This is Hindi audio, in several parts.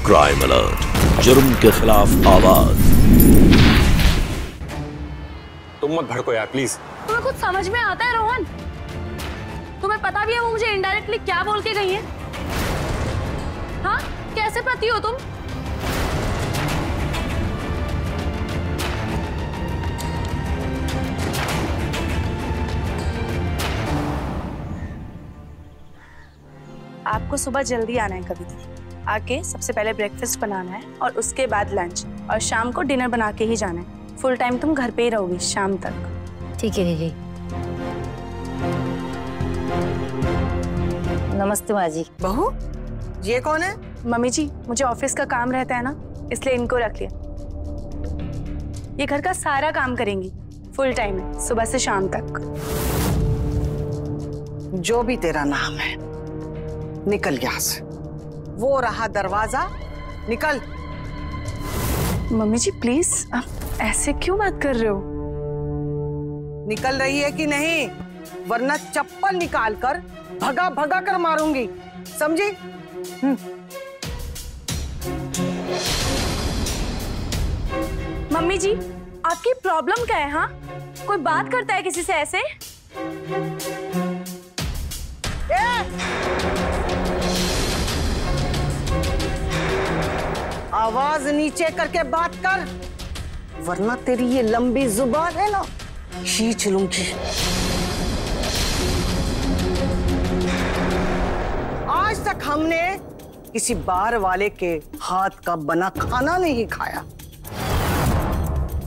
क्राइम अलर्ट, जुर्म के खिलाफ आवाज। तुम मत भड़को यार प्लीज। तुम्हें कुछ समझ में आता है रोहन? तुम्हें पता भी है वो मुझे इनडायरेक्टली क्या बोल के गई है? हाँ, कैसे पति हो तुम? आपको सुबह जल्दी आना है कभी आके सबसे पहले ब्रेकफास्ट बनाना है और उसके बाद लंच और शाम को डिनर बना के ही जाना है। फुल टाइम तुम घर पे ही रहोगी शाम तक। ठीक है दीदी। नमस्ते माँ जी। बहू, ये कौन है? मम्मी जी, मुझे ऑफिस का काम रहता है ना, इसलिए इनको रख लिया। ये घर का सारा काम करेंगी, फुल टाइम है, सुबह से शाम तक। जो भी तेरा नाम है, निकल यहाँ से। वो रहा दरवाजा, निकल। मम्मी जी प्लीज, आप ऐसे क्यों बात कर रहे हो? निकल रही है कि नहीं, वरना चप्पल निकाल कर भगा भगा कर मारूंगी, समझी? मम्मी जी, आपकी प्रॉब्लम क्या है? हाँ, कोई बात करता है किसी से ऐसे? आवाज नीचे करके बात कर, वरना तेरी ये लंबी जुबान है ना, खींच लूंगी। आज तक हमने किसी बार वाले के हाथ का बना खाना नहीं खाया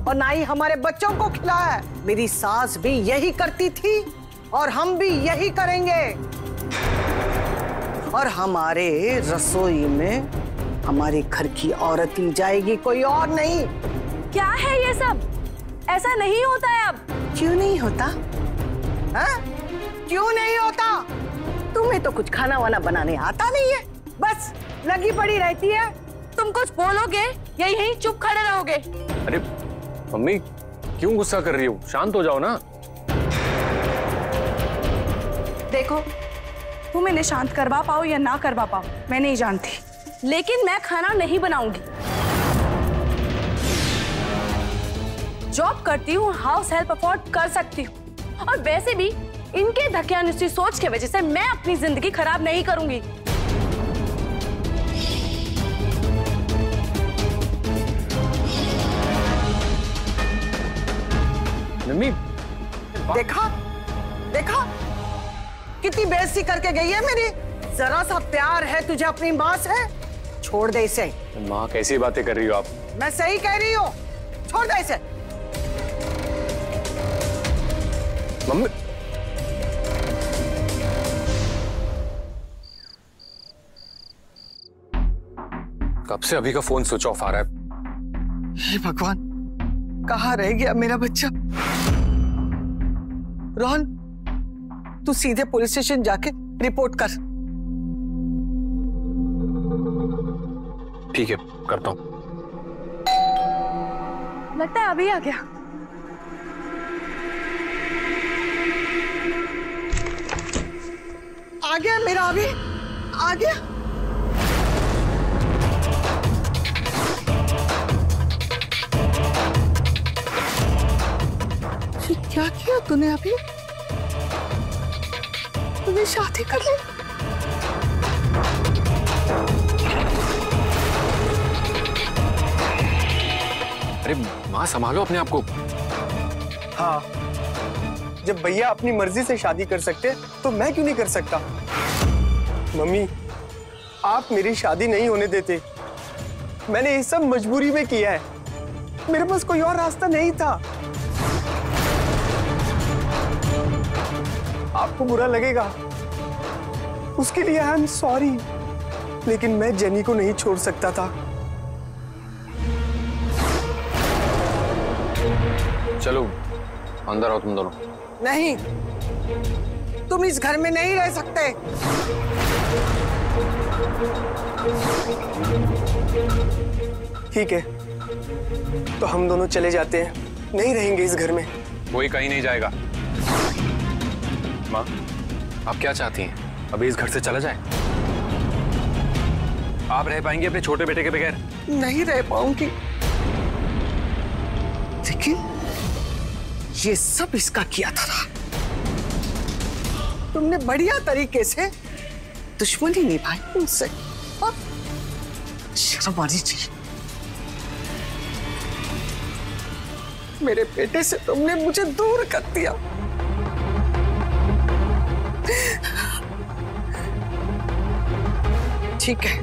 और ना ही हमारे बच्चों को खिलाया है। मेरी सास भी यही करती थी और हम भी यही करेंगे। और हमारे रसोई में हमारे घर की औरत ही जाएगी, कोई और नहीं। क्या है ये सब? ऐसा नहीं होता है अब। क्यों नहीं होता? हाँ? क्यों नहीं होता? तुम्हें तो कुछ खाना वाना बनाने आता नहीं है, बस लगी पड़ी रहती है। तुम कुछ बोलोगे या यहीं चुप खड़े रहोगे? अरे मम्मी, क्यों गुस्सा कर रही हो? शांत हो जाओ ना। देखो, तुम इन्हें शांत करवा पाओ या ना करवा पाओ, मैं नहीं जानती, लेकिन मैं खाना नहीं बनाऊंगी। जॉब करती हूँ, हाउस हेल्प अफोर्ड कर सकती हूँ, और वैसे भी इनके धकियानुसी सोच की वजह से मैं अपनी जिंदगी खराब नहीं करूंगी। मम्मी, देखा देखा कितनी बेइज्जती करके गई है मेरी। जरा सा प्यार है तुझे अपनी माँ से, छोड़ दे इसे। माँ कैसी बातें कर रही हो आप? मैं सही कह रही हूँ, छोड़ दे इसे। मम्मी, कब से अभी का फोन स्विच ऑफ आ रहा है? हे भगवान, कहाँ रह गया मेरा बच्चा? रोहन, तू सीधे पुलिस स्टेशन जाके रिपोर्ट कर। ठीक है, करता हूँ। लगता है अभी आ गया। आ गया मेरा, अभी आ गया। क्या किया तूने? अभी तूने शादी कर ली? अरे माँ, संभालो अपने आप को। हाँ, जब भैया अपनी मर्जी से शादी कर सकते तो मैं क्यों नहीं कर सकता? मम्मी, आप मेरी शादी नहीं होने देते। मैंने ये सब मजबूरी में किया है, मेरे पास कोई और रास्ता नहीं था। आपको बुरा लगेगा, उसके लिए आई एम सॉरी, लेकिन मैं जेनी को नहीं छोड़ सकता था। चलो अंदर आओ तुम दोनों। नहीं, तुम इस घर में नहीं रह सकते। ठीक है, तो हम दोनों चले जाते हैं, नहीं रहेंगे इस घर में। कोई कहीं नहीं जाएगा। माँ, आप क्या चाहती हैं? अभी इस घर से चला जाए? आप रह पाएंगे अपने छोटे बेटे के बगैर? नहीं रह पाऊंगी, लेकिन ये सब इसका किया था। तुमने बढ़िया तरीके से दुश्मनी निभाई उनसे। शर्म आनी चाहिए। मेरे बेटे से तुमने मुझे दूर कर दिया। ठीक है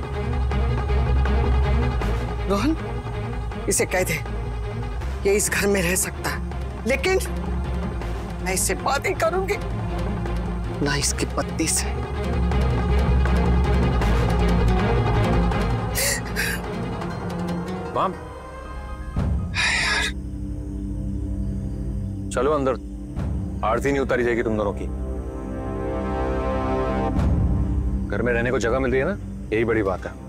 रोहन, इसे कह दे ये इस घर में रह सकता है, लेकिन मैं इससे बात ही करूंगी ना इसकी पत्नी से। माम, चलो अंदर, आरती नहीं उतारी जाएगी तुम दोनों की। घर में रहने को जगह मिल रही है ना, यही बड़ी बात है।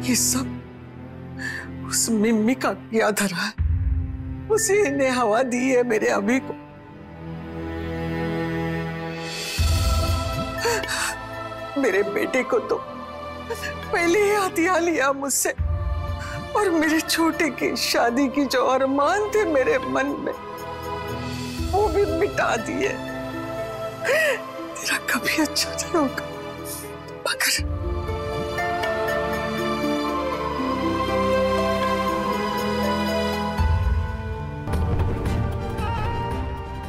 ये सब उस मिम्मी का किया धरा है, उसी ने हवा दी है मेरे अभी को। मेरे बेटे को तो पहले ही हथिया लिया मुझसे, और मेरे छोटे की शादी की जो अरमान थे मेरे मन में वो भी मिटा दिए। तेरा कभी अच्छा नहीं होगा मगर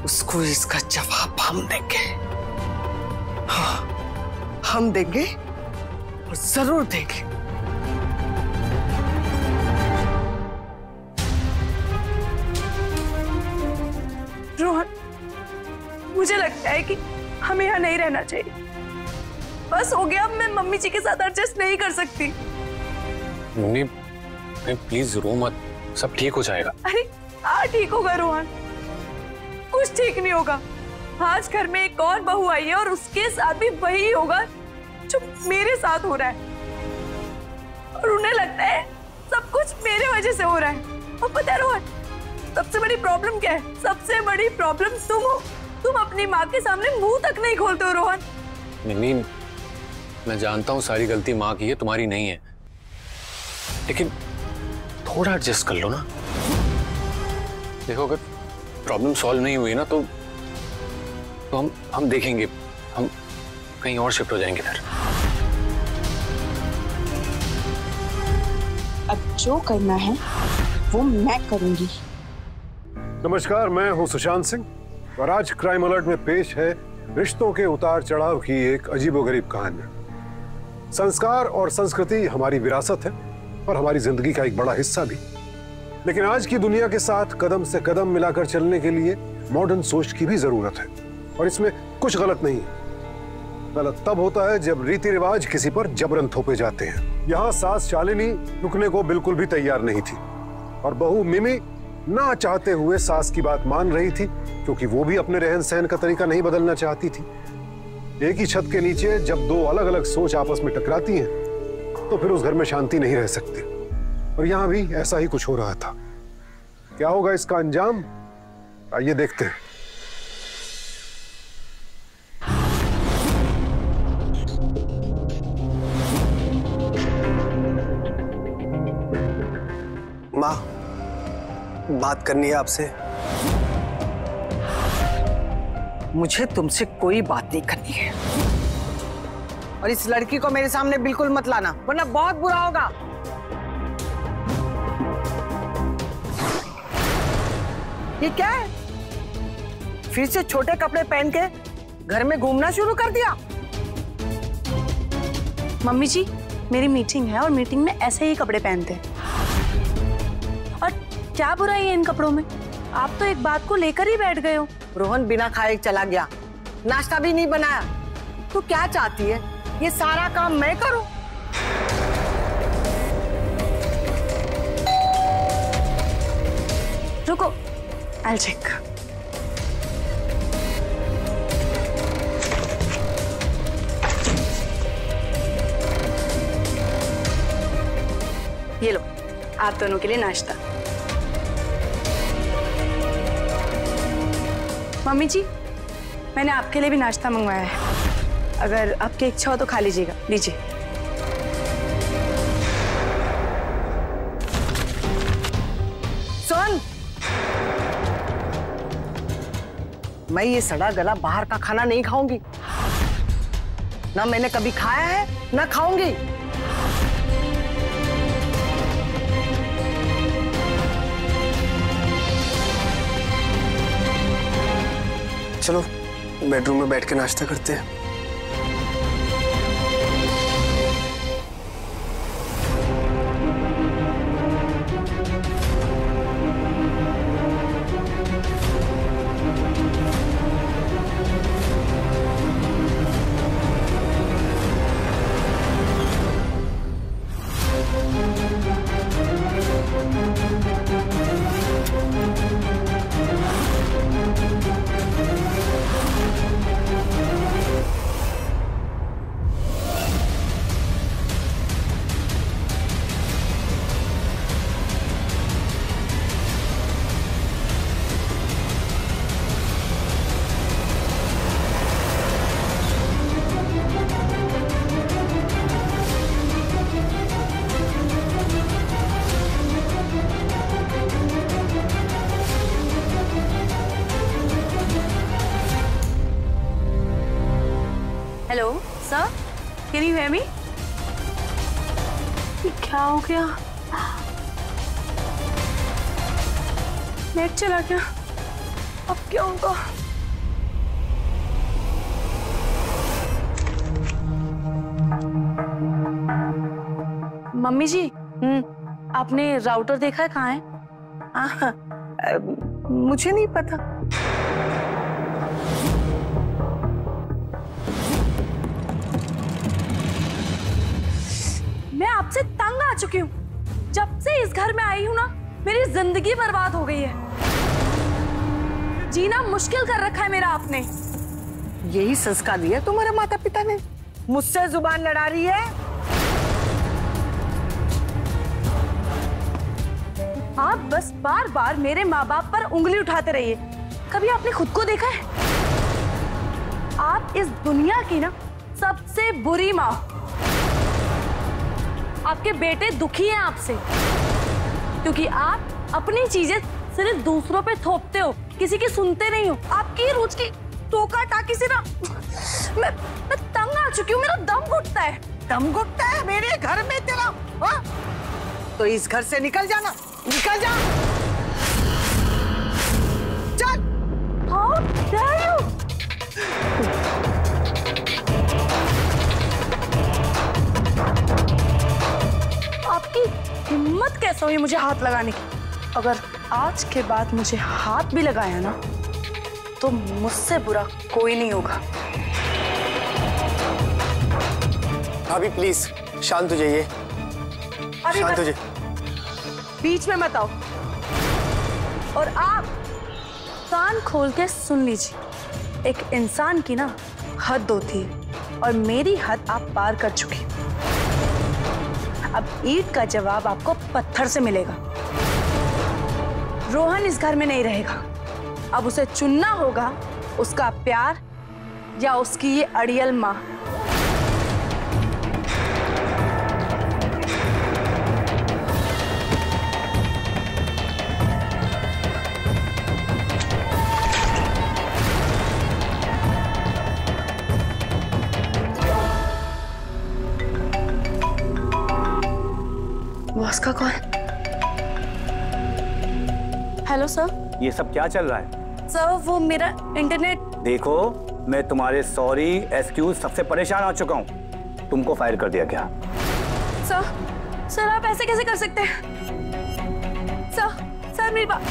उसको इसका जवाब हम देंगे। हाँ, हम देंगे और जरूर देंगे। रोहन, मुझे लगता है कि हमें यहाँ नहीं रहना चाहिए। बस हो गया, अब मैं मम्मी जी के साथ एडजस्ट नहीं कर सकती। मुन्नी, प्लीज रो मत, सब ठीक हो जाएगा। अरे ठीक होगा रोहन, कुछ ठीक नहीं होगा। आज घर में एक और बहू आई है और उसके साथ भी वही होगा जो मेरे साथ हो रहा है, और उन्हें लगता है सब कुछ मेरे वजह से हो रहा है। और पता है रोहन, सबसे बड़ी प्रॉब्लम क्या है? सबसे बड़ी प्रॉब्लम तुम हो। तुम अपनी माँ के सामने मुंह तक नहीं खोलते हो रोहन। नहीं, मैं जानता हूँ सारी गलती माँ की है, तुम्हारी नहीं है, लेकिन थोड़ा एडजस्ट कर लो ना। देखो, अगर प्रॉब्लम सॉल्व नहीं हुई ना तो हम देखेंगे, हम कहीं और शिफ्ट हो जाएंगे इधर। अब जो करना है वो मैं करूंगी। नमस्कार, मैं हूं सुशांत सिंह और आज क्राइम अलर्ट में पेश है रिश्तों के उतार चढ़ाव की एक अजीबोगरीब कहानी। संस्कार और संस्कृति हमारी विरासत है और हमारी जिंदगी का एक बड़ा हिस्सा भी, लेकिन आज की दुनिया के साथ कदम से कदम मिलाकर चलने के लिए मॉडर्न सोच की भी जरूरत है, और इसमें कुछ गलत नहीं है। गलत तब होता है जब रीति रिवाज किसी पर जबरन थोपे जाते हैं। यहाँ सास शालिनी रुकने को बिल्कुल भी तैयार नहीं थी, और बहू मिमी ना चाहते हुए सास की बात मान रही थी, क्योंकि वो भी अपने रहन सहन का तरीका नहीं बदलना चाहती थी। एक ही छत के नीचे जब दो अलग अलग सोच आपस में टकराती हैं, तो फिर उस घर में शांति नहीं रह सकती, और यहां भी ऐसा ही कुछ हो रहा था। क्या होगा इसका अंजाम, आइए देखते हैं। माँ, बात करनी है आपसे। मुझे तुमसे कोई बात नहीं करनी है, और इस लड़की को मेरे सामने बिल्कुल मत लाना, वरना बहुत बुरा होगा। ये क्या है? फिर से छोटे कपड़े पहन के घर में घूमना शुरू कर दिया? मम्मी जी, मेरी मीटिंग है और मीटिंग में ऐसे ही कपड़े पहनते हैं। और क्या बुराई है इन कपड़ों में? आप तो एक बात को लेकर ही बैठ गए हो। रोहन बिना खाए चला गया, नाश्ता भी नहीं बनाया। तू क्या चाहती है, ये सारा काम मैं करूं? रुको, I'll check. ये लो आप दोनों के लिए नाश्ता। मम्मी जी, मैंने आपके लिए भी नाश्ता मंगवाया है, अगर आपकी इच्छा हो तो खा लीजिएगा। लीजिए। सुन, मैं ये सड़ा गला बाहर का खाना नहीं खाऊंगी, ना मैंने कभी खाया है ना खाऊंगी। चलो बेडरूम में बैठ के नाश्ता करते हैं। Hello sir, can you hear me? क्या हो गया? नेट चला गया, अब क्या होगा? मम्मी जी, आपने राउटर देखा है? कहाँ है? मुझे नहीं पता। मैं आपसे तंग आ चुकी हूँ। जब से इस घर में आई हूँ ना, मेरी जिंदगी बर्बाद हो गई है। जीना मुश्किल कर रखा है मेरा आपने। यही संस्कार दिया तुम्हारे माता पिता ने? मुझसे जुबान लड़ा रही है? आप बस बार बार मेरे माँ बाप पर उंगली उठाते रहिए। कभी आपने खुद को देखा है? आप इस दुनिया की ना सबसे बुरी माँ। आपके बेटे दुखी हैं आपसे, क्योंकि आप अपनी चीजें सिर्फ दूसरों पे थोपते हो, किसी की सुनते नहीं हो। आपकी रोज की टोका टाकी से ना मैं तंग आ चुकी हूँ। मेरा दम घुटता है। दम घुटता है मेरे घर में तेरा? हाँ? तो इस घर से निकल जाना, निकल जा। चल। How dare you? आपकी हिम्मत कैसे हुई मुझे हाथ लगाने की? अगर आज के बाद मुझे हाथ भी लगाया ना, तो मुझसे बुरा कोई नहीं होगा। भाभी प्लीज शांत हो जाइए, शांत हो जाइए। बीच में मत आओ। और आप कान खोल के सुन लीजिए, एक इंसान की ना हद होती है, और मेरी हद आप पार कर चुकी। अब ईंट का जवाब आपको पत्थर से मिलेगा। रोहन इस घर में नहीं रहेगा। अब उसे चुनना होगा, उसका प्यार या उसकी ये अड़ियल माँ। बॉस का कॉल। Hello sir. ये सब क्या चल रहा है? सर वो मेरा इंटरनेट। देखो, मैं तुम्हारे सॉरी एक्सक्यूज सबसे परेशान आ चुका हूँ। तुमको फायर कर दिया क्या? सर आप ऐसे कैसे कर सकते हैं? सर मेरी बात।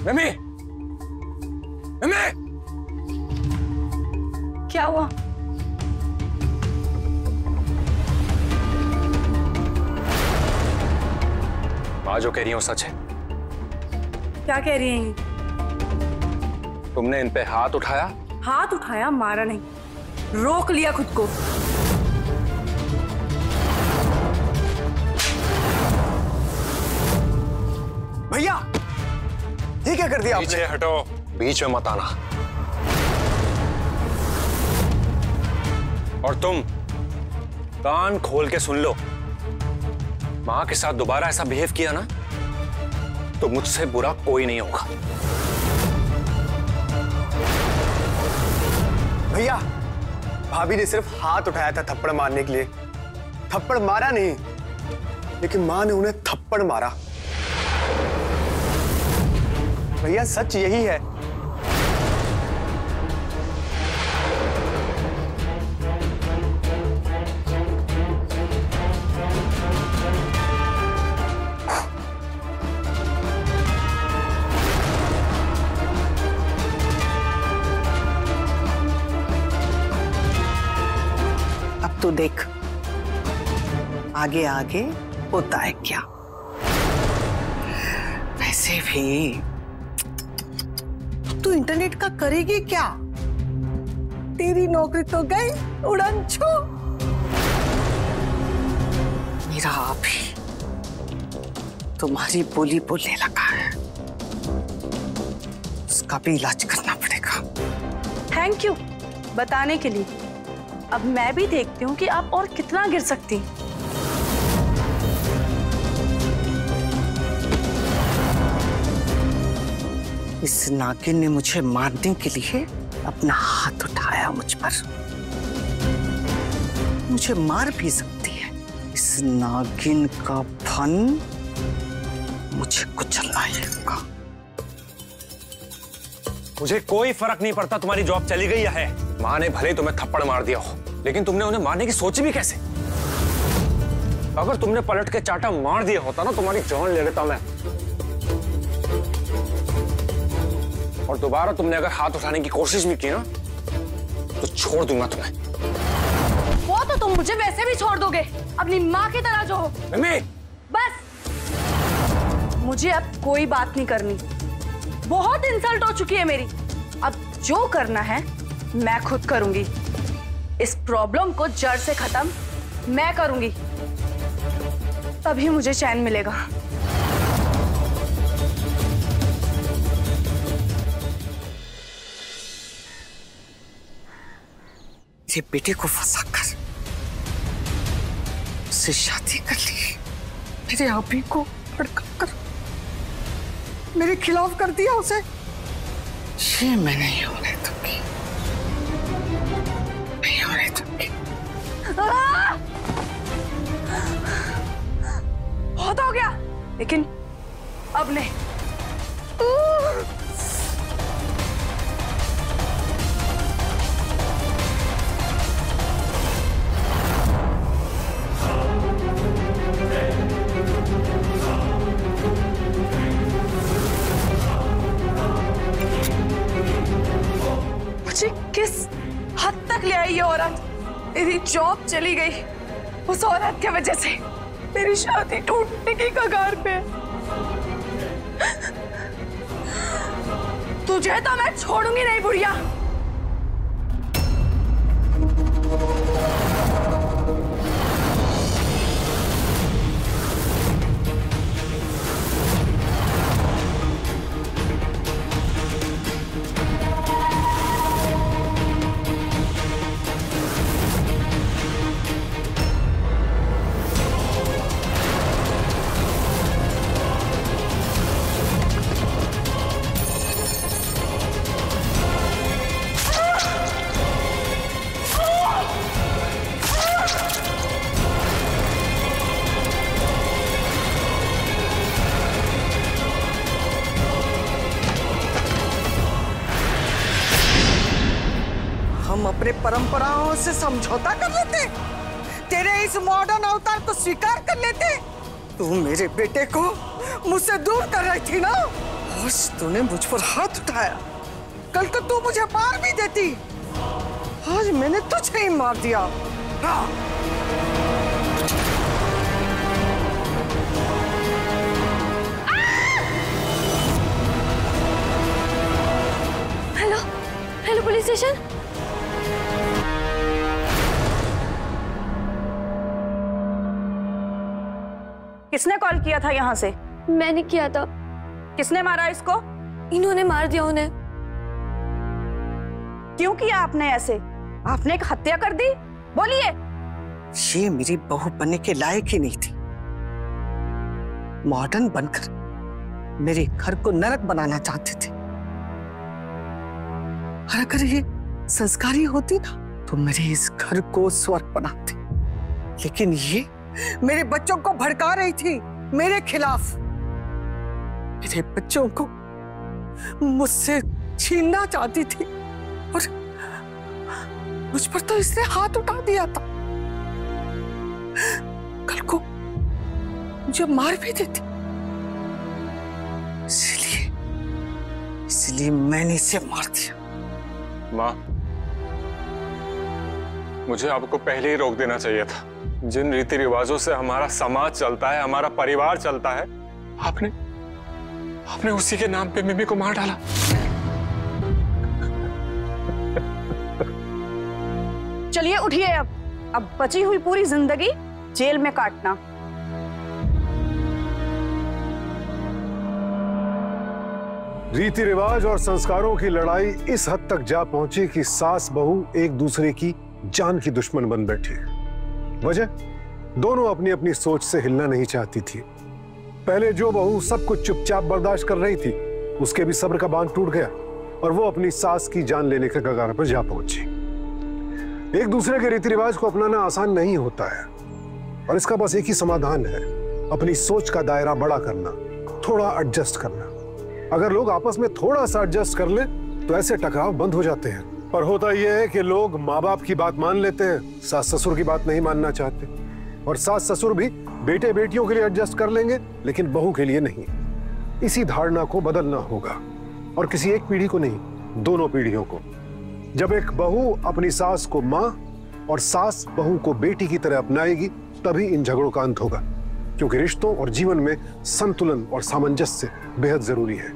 मम्मी, मम्मी, क्या हुआ? माँ जो कह रही है वो सच है। क्या कह रही हैं? तुमने इन पे हाथ उठाया? हाथ उठाया, मारा नहीं, रोक लिया खुद को। भैया ये क्या कर दिया आपने? पीछे हटो, बीच में मत आना। और तुम कान खोल के सुन लो, मां के साथ दोबारा ऐसा बिहेव किया ना तो मुझसे बुरा कोई नहीं होगा। भैया भाभी ने सिर्फ हाथ उठाया था थप्पड़ मारने के लिए, थप्पड़ मारा नहीं, लेकिन मां ने उन्हें थप्पड़ मारा। भैया सच यही है। अब तो देख आगे आगे होता है क्या। वैसे भी तू इंटरनेट का करेगी क्या? तेरी नौकरी तो गई उड़न छू। मेरा आप ही तुम्हारी बोली बोलने लगा है, उसका भी इलाज करना पड़ेगा। थैंक यू बताने के लिए। अब मैं भी देखती हूँ कि आप और कितना गिर सकती हैं। इस नागिन ने मुझे मारने के लिए अपना हाथ उठाया मुझ पर। मुझे मार भी सकती है। इस नागिन का फन मुझे कुचलना ही होगा। मुझे कोई फर्क नहीं पड़ता तुम्हारी जॉब चली गई है। मां ने भले तुम्हें थप्पड़ मार दिया हो, लेकिन तुमने उन्हें मारने की सोची भी कैसे? अगर तुमने पलट के चाटा मार दिया होता ना, तुम्हारी जान ले लेता मैं। और दोबारा तुमने अगर हाथ उठाने की कोशिश भी की ना तो छोड़ दूंगा तुम्हें। वो तो तुम मुझे वैसे भी छोड़ दोगे, अपनी माँ की तरह जो हो। बस मुझे अब कोई बात नहीं करनी। बहुत इंसल्ट हो चुकी है मेरी। अब जो करना है मैं खुद करूंगी। इस प्रॉब्लम को जड़ से खत्म मैं करूंगी, तभी मुझे चैन मिलेगा। ये बेटे को फंसाकर उससे शादी कर ली, मेरे आप ही को भड़काकर मेरे खिलाफ कर दिया उसे। ये मैं नहीं होने दूंगी, नहीं होने दूंगी। बहुत हो गया, लेकिन अब नहीं। मुझे किस हद तक ले आई ये औरत? मेरी जॉब चली गई उस औरत की वजह से। मेरी शादी टूटने की कगार पे। तुझे तो मैं छोड़ूंगी नहीं बुढ़िया। हम अपने परंपराओं से समझौता कर लेते, तेरे इस मॉडर्न अवतार को स्वीकार कर लेते। तू मेरे बेटे को मुझसे दूर कर रही थी ना, आज तूने मुझ पर हाथ उठाया। कल तो तू मुझे मार भी देती, आज मैंने तुझे ही मार दिया। हाँ। Police station? किसने कॉल किया था यहाँ से? मैंने किया था। किसने मारा इसको? इन्होंने मार दिया उन्हें। क्यों किया आपने ऐसे? आपने एक हत्या कर दी? बोलिए। ये मेरी बहू बनने के लायक ही नहीं थी। मॉडर्न बनकर मेरे घर को नरक बनाना चाहते थे। और अगर ये संस्कारी होती ना तो मेरे इस घर को स्वर्ग बनाते। लेकिन ये मेरे बच्चों को भड़का रही थी मेरे खिलाफ। मेरे बच्चों को मुझसे छीनना चाहती थी और मुझ पर तो इसने हाथ उठा दिया था। कल को मुझे मार भी देती। इसलिए मैंने इसे मार दिया। माँ, मुझे आपको पहले ही रोक देना चाहिए था। जिन रीति रिवाजों से हमारा समाज चलता है, हमारा परिवार चलता है, आपने उसी के नाम पे मिमी को मार डाला। चलिए उठिए। अब बची हुई पूरी जिंदगी जेल में काटना। रीति रिवाज और संस्कारों की लड़ाई इस हद तक जा पहुंची कि सास बहू एक दूसरे की जान की दुश्मन बन बैठी। वजह, दोनों अपनी अपनी सोच से हिलना नहीं चाहती थी। पहले जो बहू सब कुछ चुपचाप बर्दाश्त कर रही थी, उसके भी सब्र का बांध टूट गया और वो अपनी सास की जान लेने के कगार पर जा पहुंची। एक दूसरे के रीति रिवाज को अपनाना आसान नहीं होता है और इसका बस एक ही समाधान है, अपनी सोच का दायरा बड़ा करना, थोड़ा एडजस्ट करना। अगर लोग आपस में थोड़ा सा एडजस्ट कर ले तो ऐसे टकराव बंद हो जाते हैं। पर होता यह है कि लोग माँ बाप की बात मान लेते हैं, सास ससुर की बात नहीं मानना चाहते। और सास ससुर भी बेटे बेटियों के लिए एडजस्ट कर लेंगे लेकिन बहू के लिए नहीं। इसी धारणा को बदलना होगा और किसी एक पीढ़ी को नहीं, दोनों पीढ़ियों को। जब एक बहू अपनी सास को माँ और सास बहू को बेटी की तरह अपनाएगी तभी इन झगड़ों का अंत होगा, क्योंकि रिश्तों और जीवन में संतुलन और सामंजस्य बेहद जरूरी है।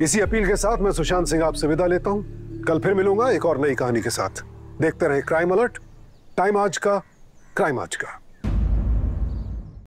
इसी अपील के साथ मैं सुशांत सिंह आपसे विदा लेता हूं। कल फिर मिलूंगा एक और नई कहानी के साथ। देखते रहें क्राइम अलर्ट। टाइम आज का, क्राइम आज का।